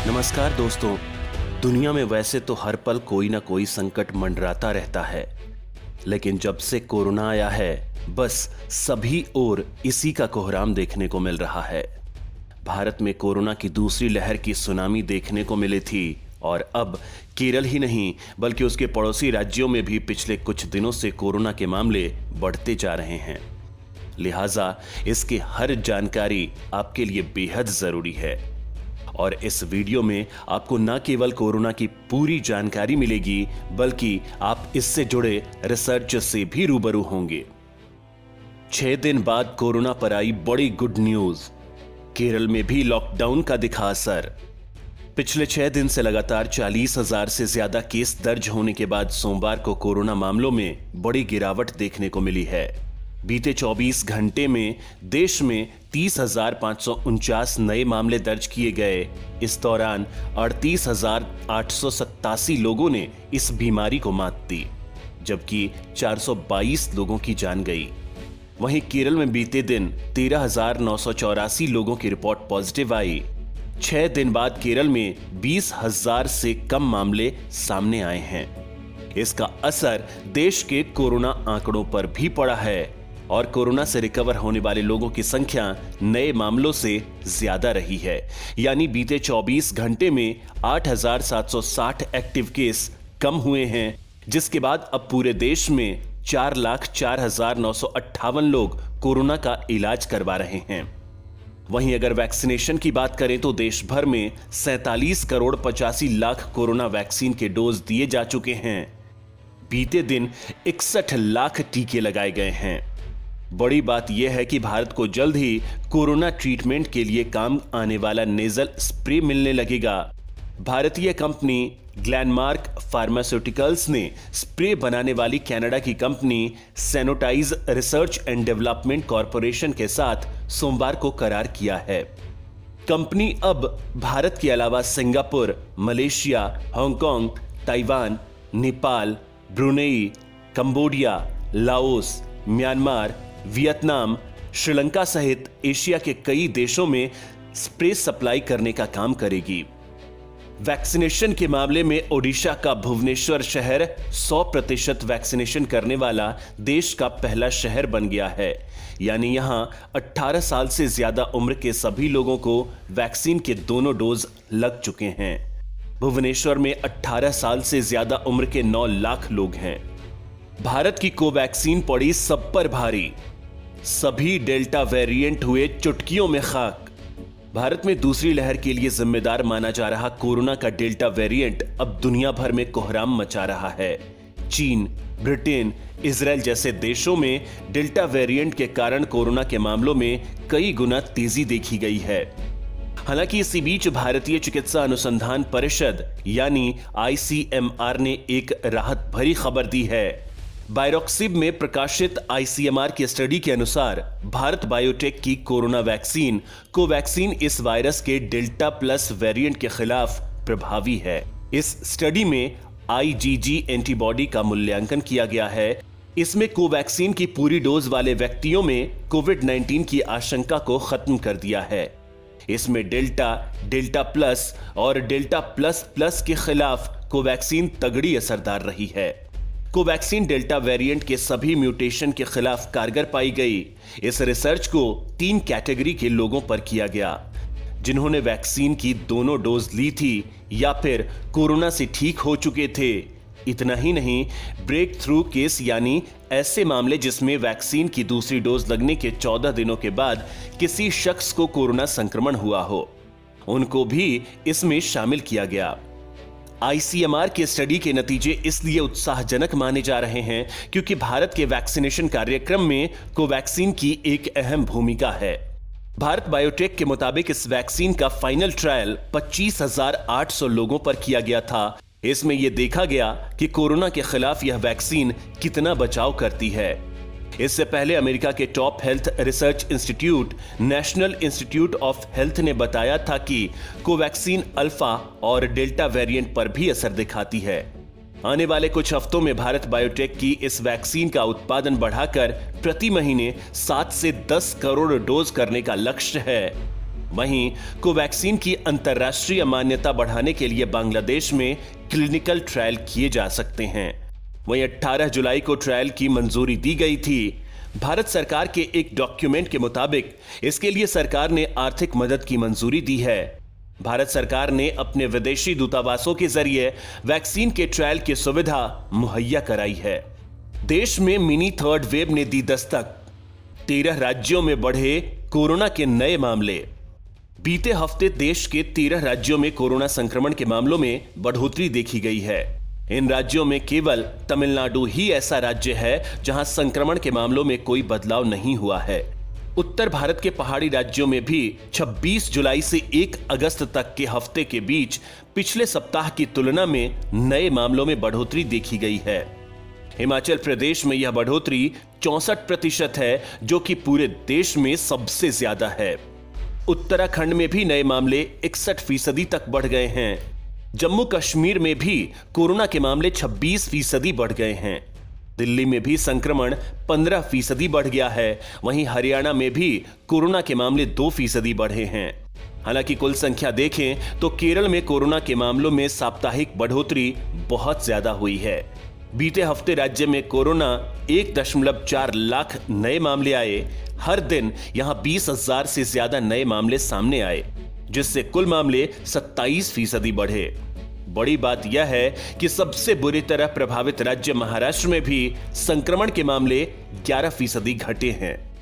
नमस्कार दोस्तों। दुनिया में वैसे तो हर पल कोई ना कोई संकट मंडराता रहता है, लेकिन जब से कोरोना आया है बस सभी ओर इसी का कोहराम देखने को मिल रहा है। भारत में कोरोना की दूसरी लहर की सुनामी देखने को मिली थी और अब केरल ही नहीं बल्कि उसके पड़ोसी राज्यों में भी पिछले कुछ दिनों से कोरोना के मामले बढ़ते जा रहे हैं। लिहाजा इसकी हर जानकारी आपके लिए बेहद जरूरी है और इस वीडियो में आपको न केवल कोरोना की पूरी जानकारी मिलेगी बल्कि आप इससे जुड़े रिसर्च से भी रूबरू होंगे। 6 दिन बाद कोरोना पर आई बड़ी गुड न्यूज। केरल में भी लॉकडाउन का दिखा असर। पिछले 6 दिन से लगातार 40,000 से ज्यादा केस दर्ज होने के बाद सोमवार को कोरोना मामलों में बड़ी गिरावट देखने को मिली है। बीते 24 घंटे में देश में 30,549 नए मामले दर्ज किए गए। इस दौरान 38,887 लोगों ने इस बीमारी को मात दी, जबकि 422 लोगों की जान गई। वहीं केरल में बीते दिन 13,984 लोगों की रिपोर्ट पॉजिटिव आई। 6 दिन बाद केरल में 20,000 से कम मामले सामने आए हैं। इसका असर देश के कोरोना आंकड़ों पर भी पड़ा है और कोरोना से रिकवर होने वाले लोगों की संख्या नए मामलों से ज्यादा रही है। यानी बीते 24 घंटे में 8,760 एक्टिव केस कम हुए हैं, जिसके बाद अब पूरे देश में 4,04,958 लोग कोरोना का इलाज करवा रहे हैं। वहीं अगर वैक्सीनेशन की बात करें तो देश भर में 47 करोड़ 85 लाख कोरोना वैक्सीन के डोज दिए जा चुके हैं। बीते दिन 61 लाख टीके लगाए गए हैं। बड़ी बात यह है कि भारत को जल्द ही कोरोना ट्रीटमेंट के लिए काम आने वाला नेजल स्प्रे मिलने लगेगा। भारतीय कंपनी ग्लेनमार्क फार्मास्यूटिकल्स ने स्प्रे बनाने वाली कनाडा की company Sanotize research and development corporation के साथ सोमवार को करार किया है। कंपनी अब भारत के अलावा Singapore, Malaysia, Hong Kong, Taiwan, Nepal, Brunei, Cambodia, Laos, Myanmar, Vietnam, Sri Lanka सहित एशिया के कई देशों में स्प्रे सप्लाई करने का काम करेगी। वैक्सीनेशन के मामले में ओडिशा का भुवनेश्वर शहर 100% वैक्सीनेशन करने वाला देश का पहला शहर बन गया है। यानी यहां 18 साल से ज्यादा उम्र के सभी लोगों को वैक्सीन के दोनों डोज लग चुके हैं। भुवनेश्वर में 18 साल से ज्यादा उम्र के 9 लाख लोग हैं। भारत की कोवैक्सीन पड़ी सब पर भारी। सभी डेल्टा वेरिएंट हुए चुटकियों में खाक। भारत में दूसरी लहर के लिए जिम्मेदार माना जा रहा कोरोना का डेल्टा वेरिएंट अब दुनिया भर में कोहराम मचा रहा है। चीन, ब्रिटेन, इजराइल जैसे देशों में डेल्टा वेरिएंट के कारण कोरोना के मामलों में कई गुना तेजी देखी गई है। हालांकि इसी बीच भारतीय चिकित्सा अनुसंधान परिषद यानी ICMR ने एक राहत भरी खबर दी है। बायोरक्सिब में प्रकाशित ICMR की स्टडी के अनुसार भारत बायोटेक की कोरोना वैक्सीन कोवैक्सीन इस वायरस के डेल्टा प्लस वेरिएंट के खिलाफ प्रभावी है। इस स्टडी में IgG एंटीबॉडी का मूल्यांकन किया गया है। इसमें कोवैक्सीन की पूरी डोज वाले व्यक्तियों में कोविड-19 की आशंका को खत्म कर दिया है। इसमें डेल्टा, डेल्टा प्लस और डेल्टा प्लस प्लस के खिलाफ कोवैक्सीन तगड़ी असरदार रही है। कोवैक्सीन डेल्टा वेरिएंट के सभी म्यूटेशन के खिलाफ कारगर पाई गई। इस रिसर्च को 3 कैटेगरी के लोगों पर किया गया, जिन्होंने वैक्सीन की दोनों डोज ली थी या फिर कोरोना से ठीक हो चुके थे। इतना ही नहीं, ब्रेक थ्रू केस यानी ऐसे मामले जिसमें वैक्सीन की दूसरी डोज लगने के 14 दिनों के बाद किसी शख्स को कोरोना संक्रमण हुआ हो, उनको भी इसमें शामिल किया गया। ICMR के स्टडी के नतीजे इसलिए उत्साहजनक माने जा रहे हैं क्योंकि भारत के वैक्सीनेशन कार्यक्रम में कोवैक्सीन की एक अहम भूमिका है। भारत बायोटेक के मुताबिक इस वैक्सीन का फाइनल ट्रायल 25,800 लोगों पर किया गया था। इसमें यह देखा गया कि कोरोना के खिलाफ यह वैक्सीन कितना बचाव करती है। इससे पहले अमेरिका के top health research institute national institute of health ने बताया था कि कोवैक्सीन अल्फा और डेल्टा वेरिएंट पर भी असर दिखाती है। आने वाले कुछ हफ्तों में भारत बायोटेक की इस वैक्सीन का उत्पादन बढ़ाकर प्रति महीने 7 से 10 करोड़ डोज करने का लक्ष्य है। वहीं कोवैक्सीन की अंतर्राष्ट्रीय मान्यता बढ़ाने के लिए बांग्लादेश में क्लिनिकल ट्रायल किए जा सकते हैं। वहीं 18 जुलाई को ट्रायल की मंजूरी दी गई थी। भारत सरकार के एक डॉक्यूमेंट के मुताबिक इसके लिए सरकार ने आर्थिक मदद की मंजूरी दी है। भारत सरकार ने अपने विदेशी दूतावासों के जरिए वैक्सीन के ट्रायल की सुविधा मुहैया कराई है। देश में मिनी थर्ड वेव ने दी दस्तक। 13 राज्यों में बढ़े कोरोना के नए मामले। बीते हफ्ते देश के 13 राज्यों में कोरोना संक्रमण के मामलों में बढ़ोतरी देखी गई है। इन राज्यों में केवल तमिलनाडु ही ऐसा राज्य है जहां संक्रमण के मामलों में कोई बदलाव नहीं हुआ है। उत्तर भारत के पहाड़ी राज्यों में भी 26 जुलाई से 1 अगस्त तक के हफ्ते के बीच पिछले सप्ताह की तुलना में नए मामलों में बढ़ोतरी देखी गई है। हिमाचल प्रदेश में यह बढ़ोतरी 64% है, जो कि पूरे देश में सबसे ज्यादा है। उत्तराखंड में भी नए मामले 61% तक बढ़ गए हैं। जम्मू कश्मीर में भी कोरोना के मामले 26% बढ़ गए हैं। दिल्ली में भी संक्रमण 15% बढ़ गया है। वहीं हरियाणा में भी कोरोना के मामले 2% बढ़े हैं। हालांकि कुल संख्या देखें तो केरल में कोरोना के मामलों में साप्ताहिक बढ़ोतरी बहुत ज्यादा हुई है। बीते हफ्ते राज्य में कोरोना 1.4 लाख नए मामले आए। हर दिन यहां 20,000 से ज्यादा नए मामले सामने आए, जिससे कुल मामले 27% बढ़े। बड़ी बात यह है कि सबसे बुरी तरह प्रभावित राज्य महाराष्ट्र में भी संक्रमण के मामले 11% घटे हैं।